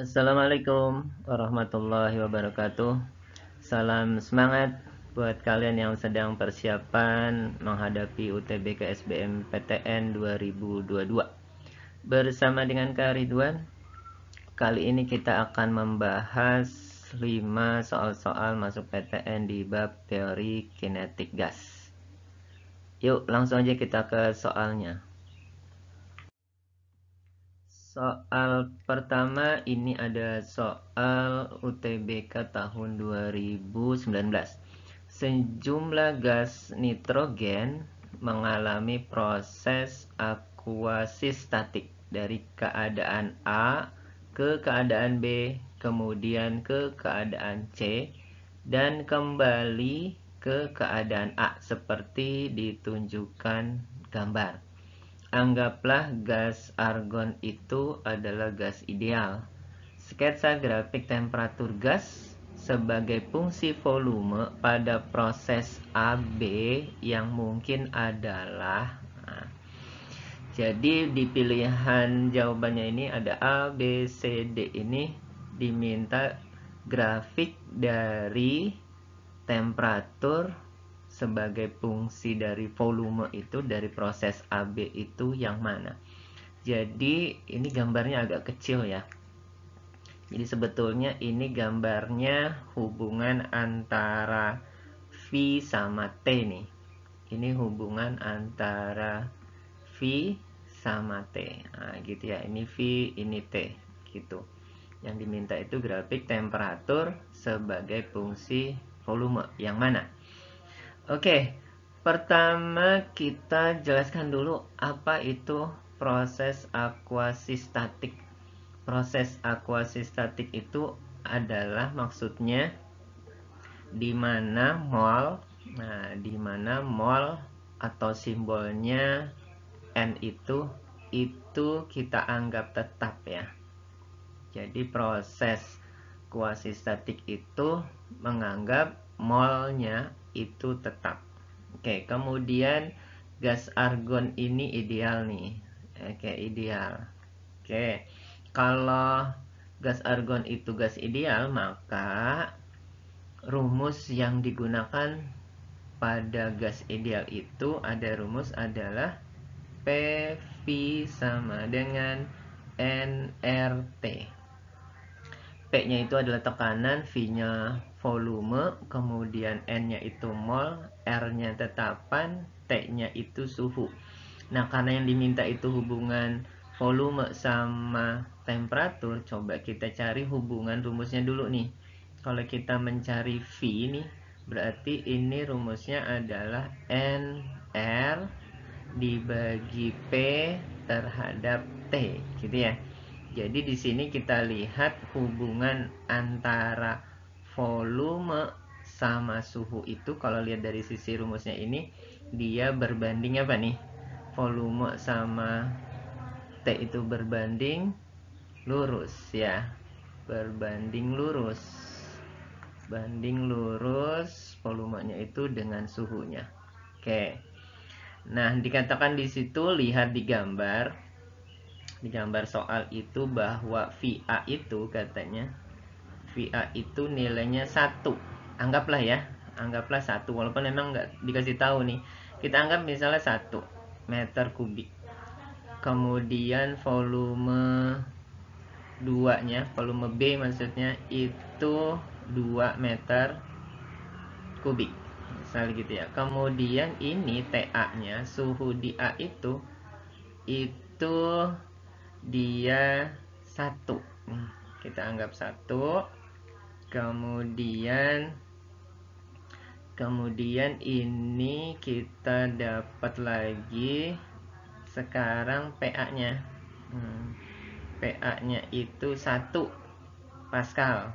Assalamualaikum warahmatullahi wabarakatuh. Salam semangat buat kalian yang sedang persiapan menghadapi UTBK SBMPTN 2022. Bersama dengan Kak Ridwan, kali ini kita akan membahas 5 soal-soal masuk PTN di bab teori kinetik gas. Yuk, langsung aja kita ke soalnya. Soal pertama ini ada soal UTBK tahun 2019. Sejumlah gas nitrogen mengalami proses akuasi statik dari keadaan A ke keadaan B, kemudian ke keadaan C, dan kembali ke keadaan A seperti ditunjukkan gambar. Anggaplah gas argon itu adalah gas ideal. Sketsa grafik temperatur gas sebagai fungsi volume pada proses AB yang mungkin adalah jadi di pilihan jawabannya ini ada A, B, C, D ini diminta grafik dari temperatur sebagai fungsi dari volume itu dari proses AB itu yang mana. Jadi ini gambarnya agak kecil ya. Jadi sebetulnya ini gambarnya hubungan antara V sama T nih. Ini hubungan antara V sama T. Nah, gitu ya. Ini V, ini T gitu. Yang diminta itu grafik temperatur sebagai fungsi volume yang mana? Oke, pertama kita jelaskan dulu apa itu proses akuasi statik. Proses akuasi statik itu adalah maksudnya di mana mol atau simbolnya N itu kita anggap tetap ya. Jadi proses kuasi statik itu menganggap molnya itu tetap. Oke, kemudian gas argon ini ideal nih. Oke, ideal. Oke, kalau gas argon itu gas ideal, maka rumus yang digunakan pada gas ideal itu ada rumus adalah PV sama dengan nRT. P-nya itu adalah tekanan, V-nya volume, kemudian N-nya itu mol, R-nya tetapan, T-nya itu suhu. Nah, karena yang diminta itu hubungan volume sama temperatur, coba kita cari hubungan rumusnya dulu nih. Kalau kita mencari V nih, berarti ini rumusnya adalah NR dibagi P terhadap T, gitu ya. Jadi di sini kita lihat hubungan antara volume sama suhu itu kalau lihat dari sisi rumusnya ini dia berbanding apa nih? Volume sama T itu berbanding lurus ya. Berbanding lurus. Banding lurus volumenya itu dengan suhunya. Oke. Nah, dikatakan di situ lihat di gambar soal itu bahwa VA itu katanya VA itu nilainya 1. Anggaplah ya, anggaplah 1 walaupun memang nggak dikasih tahu nih. Kita anggap misalnya 1 meter kubik. Kemudian volume 2-nya, volume B maksudnya itu 2 meter kubik. Misalnya gitu ya. Kemudian ini TA-nya, suhu di A itu dia 1. Kita anggap 1. Kemudian ini kita dapat lagi sekarang PA-nya. PA-nya itu 1 Pascal.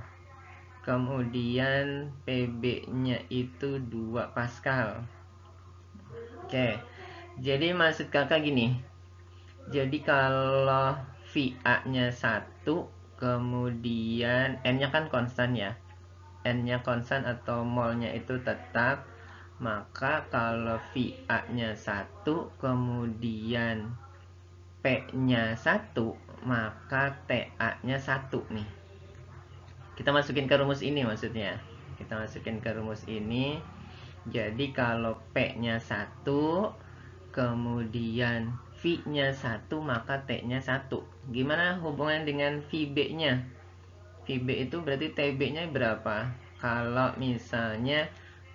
Kemudian PB-nya itu 2 Pascal. Oke. Jadi maksud kakak gini. Jadi kalau VA-nya 1, kemudian N-nya kan konstan ya. N-nya konstan atau molnya itu tetap. Maka kalau VA-nya 1, kemudian P-nya 1, maka TA-nya 1 nih. Kita masukin ke rumus ini maksudnya. Kita masukin ke rumus ini. Jadi kalau P-nya 1, kemudian V-nya 1, maka T-nya 1. Gimana hubungan dengan VB-nya? VB itu berarti TB-nya berapa? Kalau misalnya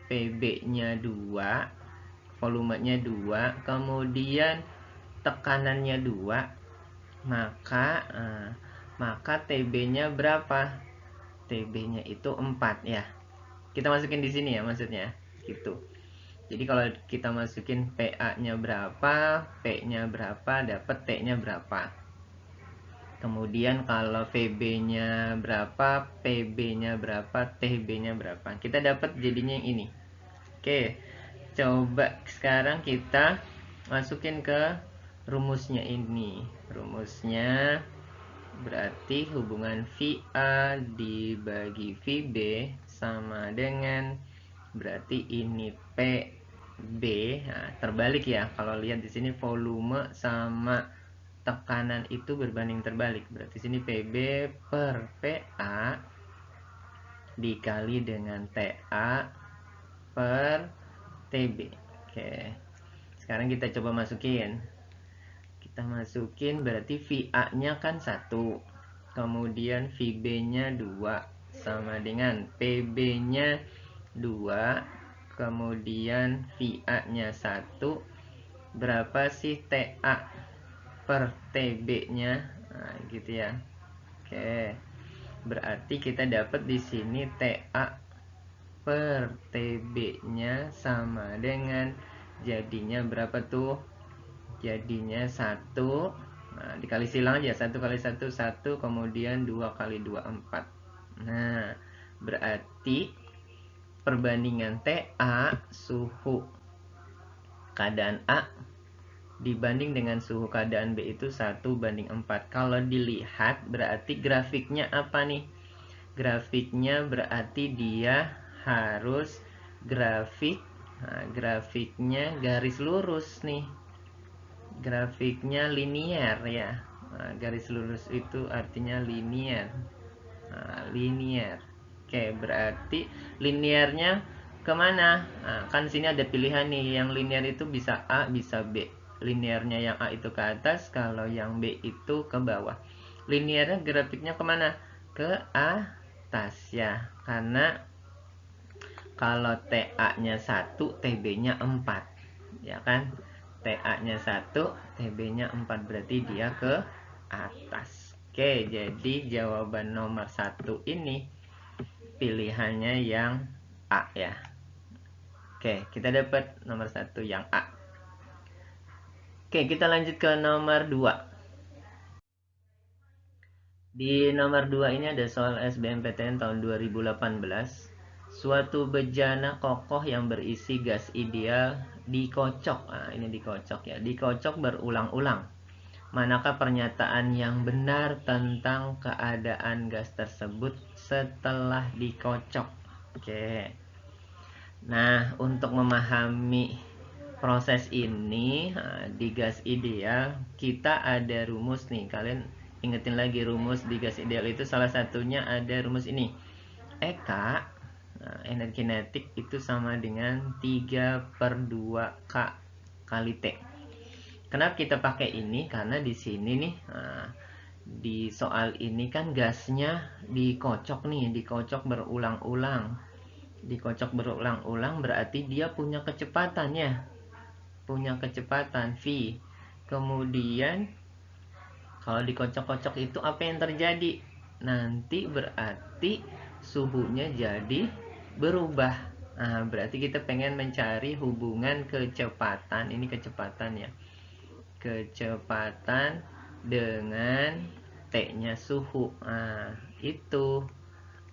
PB-nya 2, volumenya 2, kemudian tekanannya 2, maka TB-nya berapa? TB-nya itu 4 ya. Kita masukin di sini ya maksudnya. Gitu. Jadi kalau kita masukin PA-nya berapa, P-nya berapa, dapat T-nya berapa. Kemudian kalau VB-nya berapa, PB-nya berapa, TB-nya berapa. Kita dapat jadinya yang ini. Oke, coba sekarang kita masukin ke rumusnya ini. Rumusnya berarti hubungan VA dibagi VB sama dengan, berarti ini PB. Nah, terbalik ya. Kalau lihat di sini volume sama tekanan itu berbanding terbalik. Berarti sini PB per PA dikali dengan TA per TB. Oke. Sekarang kita coba masukin. Kita masukin berarti VA-nya kan 1. Kemudian VB-nya 2 sama dengan PB-nya 2. Kemudian VA-nya 1. Berapa sih TA per TB-nya? Nah, gitu ya. Oke. Berarti kita dapat di sini TA per TB-nya sama dengan, jadinya berapa tuh? Jadinya 1. Nah, dikali silang aja. 1 kali 1 1, kemudian 2 kali 2 4. Nah, berarti perbandingan TA suhu keadaan A dibanding dengan suhu keadaan B itu 1:4. Kalau dilihat berarti grafiknya apa nih? Grafiknya berarti dia harus grafiknya garis lurus nih. Grafiknya linier ya. Nah, garis lurus itu artinya linier. Nah, linier. Oke, berarti liniernya kemana? Nah, kan sini ada pilihan nih. Yang linier itu bisa A, bisa B. Liniernya yang A itu ke atas, kalau yang B itu ke bawah. Liniernya grafiknya kemana? Ke atas ya. Karena kalau TA-nya 1, TB-nya 4. Ya kan? TA-nya 1, TB-nya 4, berarti dia ke atas. Oke, jadi jawaban nomor 1 ini pilihannya yang A ya. Oke, kita dapat nomor 1 yang A. Oke, kita lanjut ke nomor 2. Di nomor 2 ini ada soal SBMPTN tahun 2018. Suatu bejana kokoh yang berisi gas ideal dikocok. Nah, ini dikocok ya. Dikocok berulang-ulang. Manakah pernyataan yang benar tentang keadaan gas tersebut setelah dikocok? Oke. Nah, untuk memahami proses ini di gas ideal, kita ada rumus nih. Kalian ingetin lagi rumus di gas ideal itu, salah satunya ada rumus ini. EK, energi kinetik itu sama dengan 3/2 K kali T. Kenapa kita pakai ini? Karena di sini nih, di soal ini kan gasnya dikocok nih, dikocok berulang-ulang. Dikocok berulang-ulang berarti dia punya kecepatan ya. Punya kecepatan V. Kemudian kalau dikocok-kocok itu apa yang terjadi? Nanti berarti suhunya jadi berubah. Nah, berarti kita pengen mencari hubungan kecepatan. Ini kecepatan ya. Kecepatan dengan T-nya suhu. Nah, itu.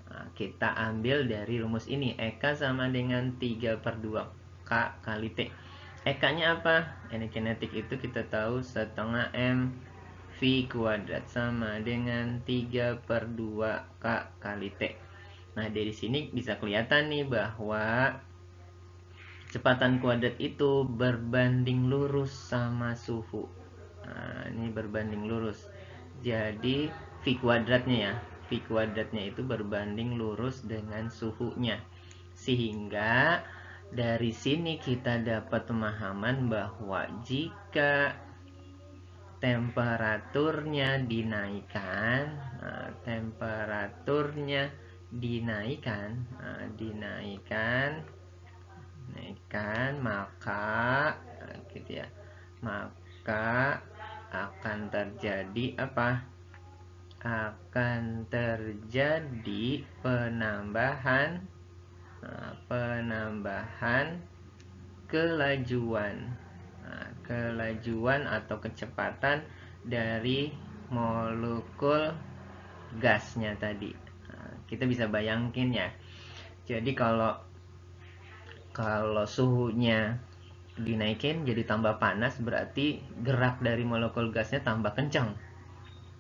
Nah, kita ambil dari rumus ini. EK sama dengan 3/2 K kali T. EK-nya apa? Energi kinetik itu kita tahu setengah M V kuadrat sama dengan 3/2 K kali T. Nah, dari sini bisa kelihatan nih bahwa kecepatan kuadrat itu berbanding lurus sama suhu. Nah, ini berbanding lurus. Jadi V kuadratnya ya. V kuadratnya itu berbanding lurus dengan suhunya. Sehingga dari sini kita dapat pemahaman bahwa jika temperaturnya dinaikkan, maka gitu ya, maka akan terjadi apa? Akan terjadi penambahan kelajuan atau kecepatan dari molekul gasnya tadi. Kita bisa bayangin ya. Jadi kalau suhunya dinaikin jadi tambah panas, berarti gerak dari molekul gasnya tambah kencang.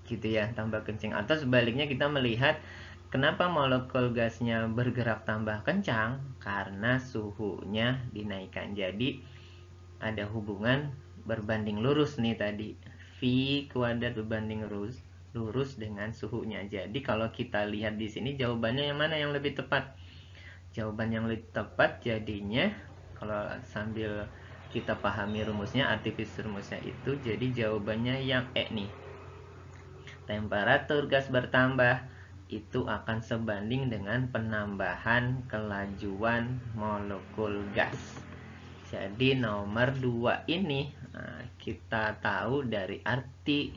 Gitu ya, tambah kencang. Atau sebaliknya kita melihat kenapa molekul gasnya bergerak tambah kencang? Karena suhunya dinaikkan. Jadi ada hubungan berbanding lurus nih tadi. V kuadrat berbanding lurus dengan suhunya. Jadi kalau kita lihat di sini jawabannya yang mana yang lebih tepat? Jawaban yang lebih tepat jadinya kalau sambil kita pahami rumusnya, artifis rumusnya itu, jadi jawabannya yang E nih. Temperatur gas bertambah itu akan sebanding dengan penambahan kelajuan molekul gas. Jadi nomor 2 ini kita tahu dari arti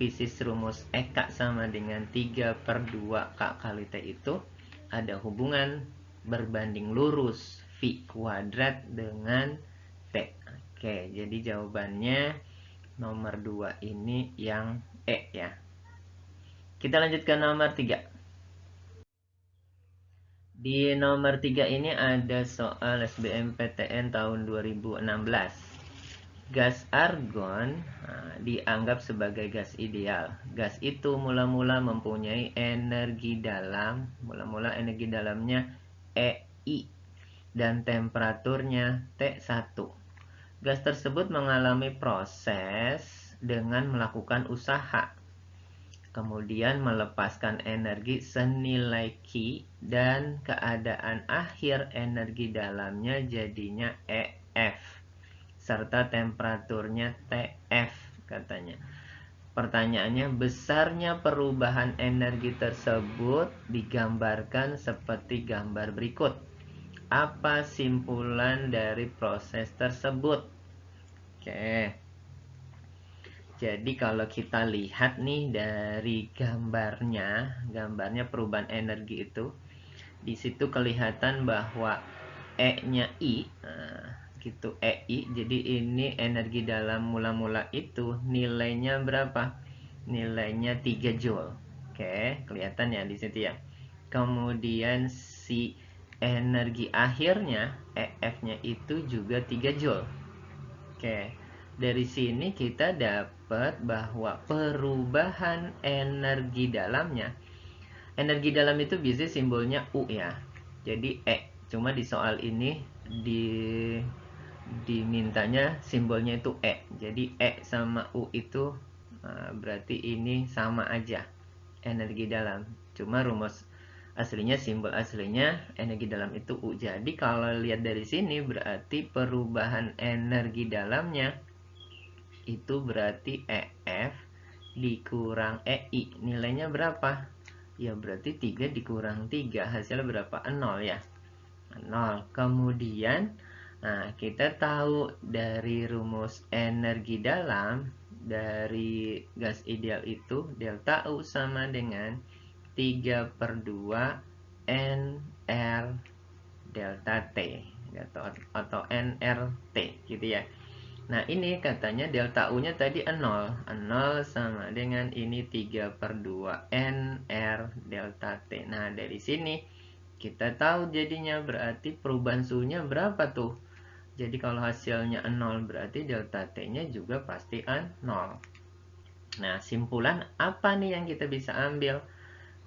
fisis rumus EK sama dengan 3/2 K kali T itu ada hubungan berbanding lurus V kuadrat dengan T. Oke, jadi jawabannya nomor 2 ini yang E ya. Kita lanjut ke nomor 3. Di nomor 3 ini ada soal SBMPTN tahun 2016. Gas argon dianggap sebagai gas ideal. Gas itu mula-mula mempunyai energi dalamnya EI dan temperaturnya T1. Gas tersebut mengalami proses dengan melakukan usaha, kemudian melepaskan energi senilai Q, dan keadaan akhir energi dalamnya jadinya EF serta temperaturnya TF katanya. Pertanyaannya, besarnya perubahan energi tersebut digambarkan seperti gambar berikut. Apa simpulan dari proses tersebut? Oke. Jadi kalau kita lihat nih dari gambarnya perubahan energi itu, di situ kelihatan bahwa E-nya I, gitu, EI. Jadi ini energi dalam mula-mula itu nilainya berapa? Nilainya 3 Joule. Oke, kelihatan ya di situ ya. Kemudian si energi akhirnya EF-nya itu juga 3 Joule. Oke. Dari sini kita dapat bahwa perubahan energi dalam itu biasanya simbolnya U ya. Jadi E. Cuma di soal ini dimintanya simbolnya itu E. Jadi E sama U itu berarti ini sama aja, energi dalam. Cuma rumus aslinya, simbol aslinya energi dalam itu U. Jadi kalau lihat dari sini berarti perubahan energi dalamnya itu berarti EF dikurang EI. Nilainya berapa? Ya berarti 3 dikurang 3. Hasilnya berapa? 0 ya. 0. Kemudian kita tahu dari rumus energi dalam dari gas ideal itu delta U sama dengan 3/2 NR delta T atau NRT gitu ya. Nah ini katanya delta U nya tadi 0 sama dengan ini 3/2 NR delta T. Nah dari sini kita tahu jadinya berarti perubahan suhunya berapa tuh. Jadi kalau hasilnya 0 berarti delta T nya juga pasti 0. Nah simpulan apa nih yang kita bisa ambil?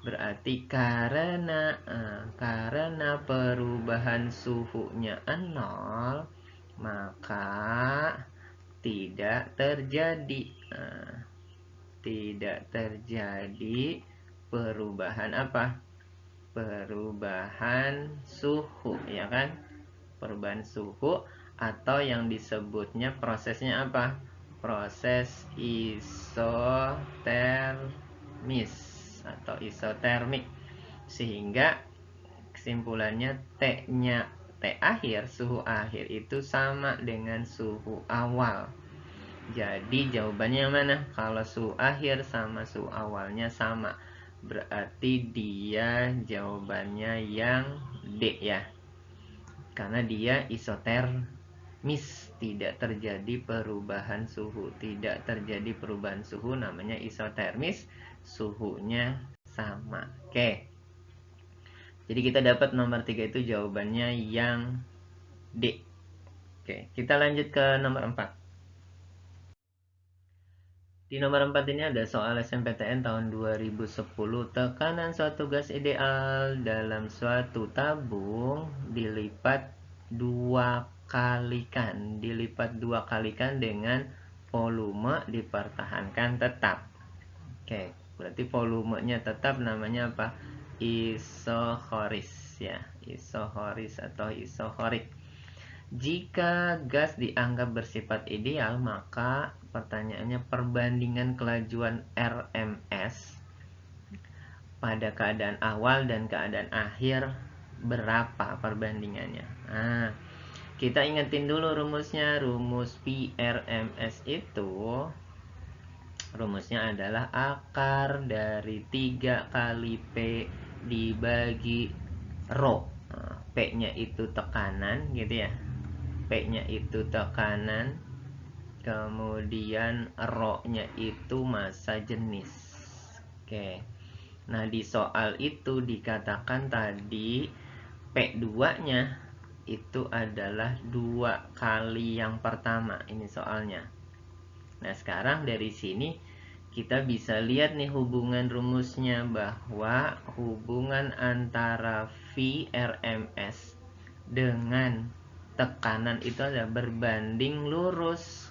Berarti karena perubahan suhunya 0, maka tidak terjadi perubahan apa? Perubahan suhu, ya kan? Perubahan suhu, atau yang disebutnya prosesnya apa? Proses isotermis atau isotermik. Sehingga kesimpulannya T-nya, T akhir, suhu akhir itu sama dengan suhu awal. Jadi jawabannya yang mana? Kalau suhu akhir sama suhu awalnya sama, berarti dia jawabannya yang D ya. Karena dia isotermis, tidak terjadi perubahan suhu. Tidak terjadi perubahan suhu, namanya isotermis, suhunya sama. Oke. Jadi kita dapat nomor 3 itu jawabannya yang D. Oke, kita lanjut ke nomor 4. Di nomor 4 ini ada soal SNMPTN tahun 2010. Tekanan suatu gas ideal dalam suatu tabung dilipat dua kalikan dengan volume dipertahankan tetap. Oke, berarti volumenya tetap, namanya apa? Isohoris ya, isohoris atau isohorik. Jika gas dianggap bersifat ideal, maka pertanyaannya perbandingan kelajuan RMS pada keadaan awal dan keadaan akhir berapa perbandingannya? Nah, kita ingetin dulu rumusnya. Rumus PRMS itu rumusnya adalah akar dari 3 kali P dibagi rho. P-nya itu tekanan gitu ya. P-nya itu tekanan, kemudian rho-nya itu massa jenis. Oke. Nah, di soal itu dikatakan tadi P2-nya itu adalah 2 kali yang pertama. Ini soalnya. Nah, sekarang dari sini kita bisa lihat nih hubungan rumusnya, bahwa hubungan antara VRMS dengan tekanan itu adalah berbanding lurus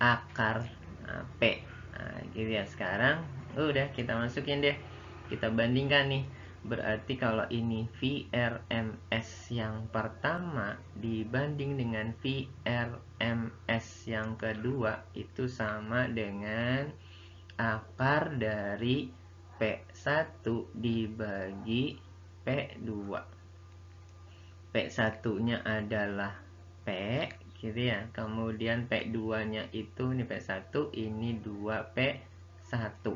akar P. Nah, gitu ya. Sekarang udah kita masukin deh, kita bandingkan nih. Berarti kalau ini VRMS yang pertama dibanding dengan VRMS yang kedua, itu sama dengan akar dari P1 dibagi P2. P1-nya adalah P, gitu ya. Kemudian P2-nya itu, ini P1, ini 2P1.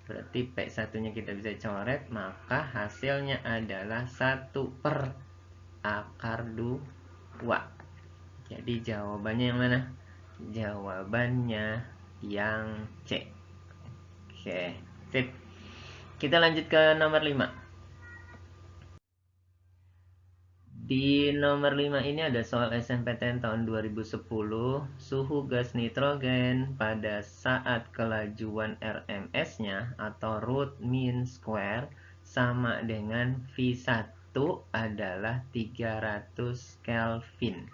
Berarti P1-nya kita bisa coret, maka hasilnya adalah 1 per akar 2. Jadi jawabannya yang mana? Jawabannya yang C. Oke, sip. Kita lanjut ke nomor 5. Di nomor 5 ini ada soal SNMPTN tahun 2010. Suhu gas nitrogen pada saat kelajuan RMS-nya atau root mean square sama dengan V1 adalah 300 Kelvin.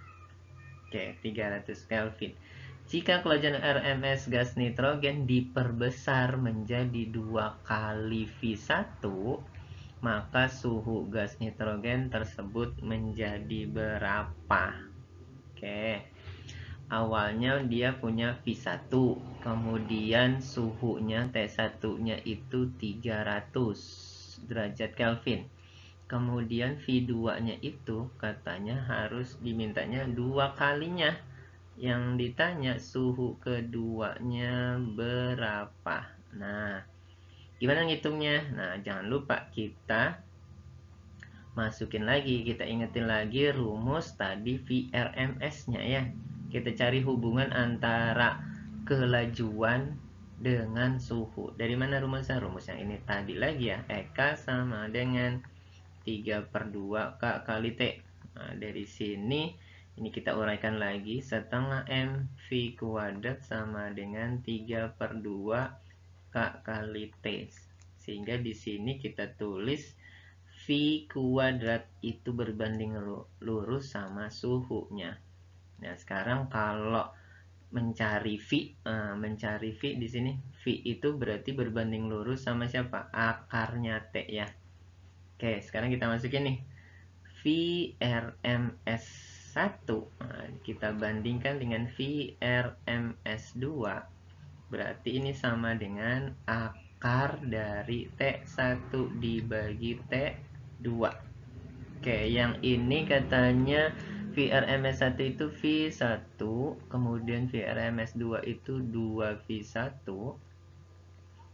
Oke, 300 Kelvin. Jika kelajuan RMS gas nitrogen diperbesar menjadi 2 kali V1, maka suhu gas nitrogen tersebut menjadi berapa? Oke. Awalnya dia punya V1, kemudian suhunya T1-nya itu 300 derajat Kelvin. Kemudian V2-nya itu katanya harus dimintanya 2 kalinya. Yang ditanya suhu keduanya berapa? Nah, gimana ngitungnya? Nah, jangan lupa kita masukin lagi, kita ingetin lagi rumus tadi VRMS-nya ya. Kita cari hubungan antara kelajuan dengan suhu. Dari mana rumusnya? Rumus yang ini tadi lagi ya. K sama dengan 3/2 K kali T. Nah, dari sini ini kita uraikan lagi, setengah M V kuadrat sama dengan 3/2 K kali T. Sehingga di sini kita tulis V kuadrat itu berbanding lurus sama suhunya. Nah, sekarang kalau mencari V. Mencari V di sini. V itu berarti berbanding lurus sama siapa? Akarnya T ya. Oke, sekarang kita masukin nih. VRMS1 kita bandingkan dengan VRMS2. Berarti ini sama dengan akar dari T1 dibagi T2. Oke, yang ini katanya VRMS1 itu V1, kemudian VRMS2 itu 2V1,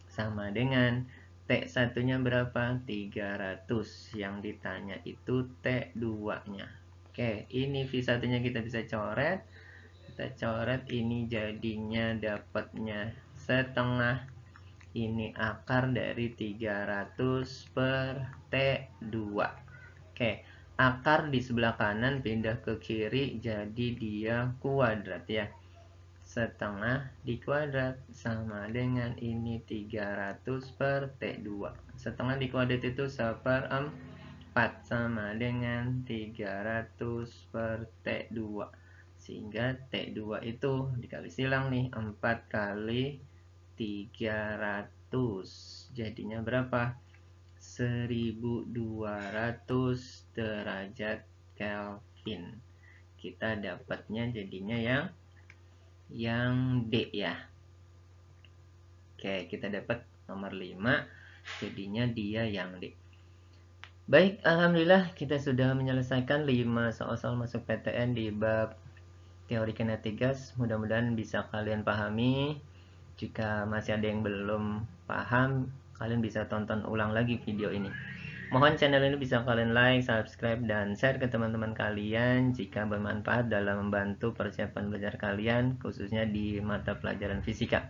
sama dengan T1-nya berapa? 300. Yang ditanya itu T2-nya. Oke, ini V1-nya kita bisa coret. Kita coret, ini jadinya dapatnya setengah. Ini akar dari 300 per T2. Oke, akar di sebelah kanan pindah ke kiri, jadi dia kuadrat ya. Setengah dikuadrat sama dengan ini 300 per T2. Setengah dikuadrat itu 1/4 sama dengan 300 per T2. Sehingga T2 itu dikali silang nih, 4 kali 300. Jadinya berapa? 1200 derajat Kelvin. Kita dapatnya jadinya yang D ya. Oke, kita dapat nomor 5, jadinya dia yang D. Baik, alhamdulillah kita sudah menyelesaikan 5 soal-soal masuk PTN di bab teori kinetik gas. Mudah-mudahan bisa kalian pahami. Jika masih ada yang belum paham, kalian bisa tonton ulang lagi video ini. Mohon channel ini bisa kalian like, subscribe, dan share ke teman-teman kalian jika bermanfaat dalam membantu persiapan belajar kalian, khususnya di mata pelajaran fisika.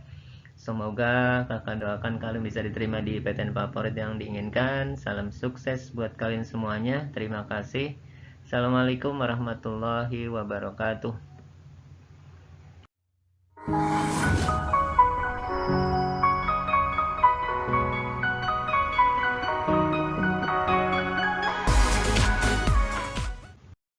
Semoga kakak doakan kalian bisa diterima di PTN favorit yang diinginkan. Salam sukses buat kalian semuanya. Terima kasih. Assalamualaikum warahmatullahi wabarakatuh.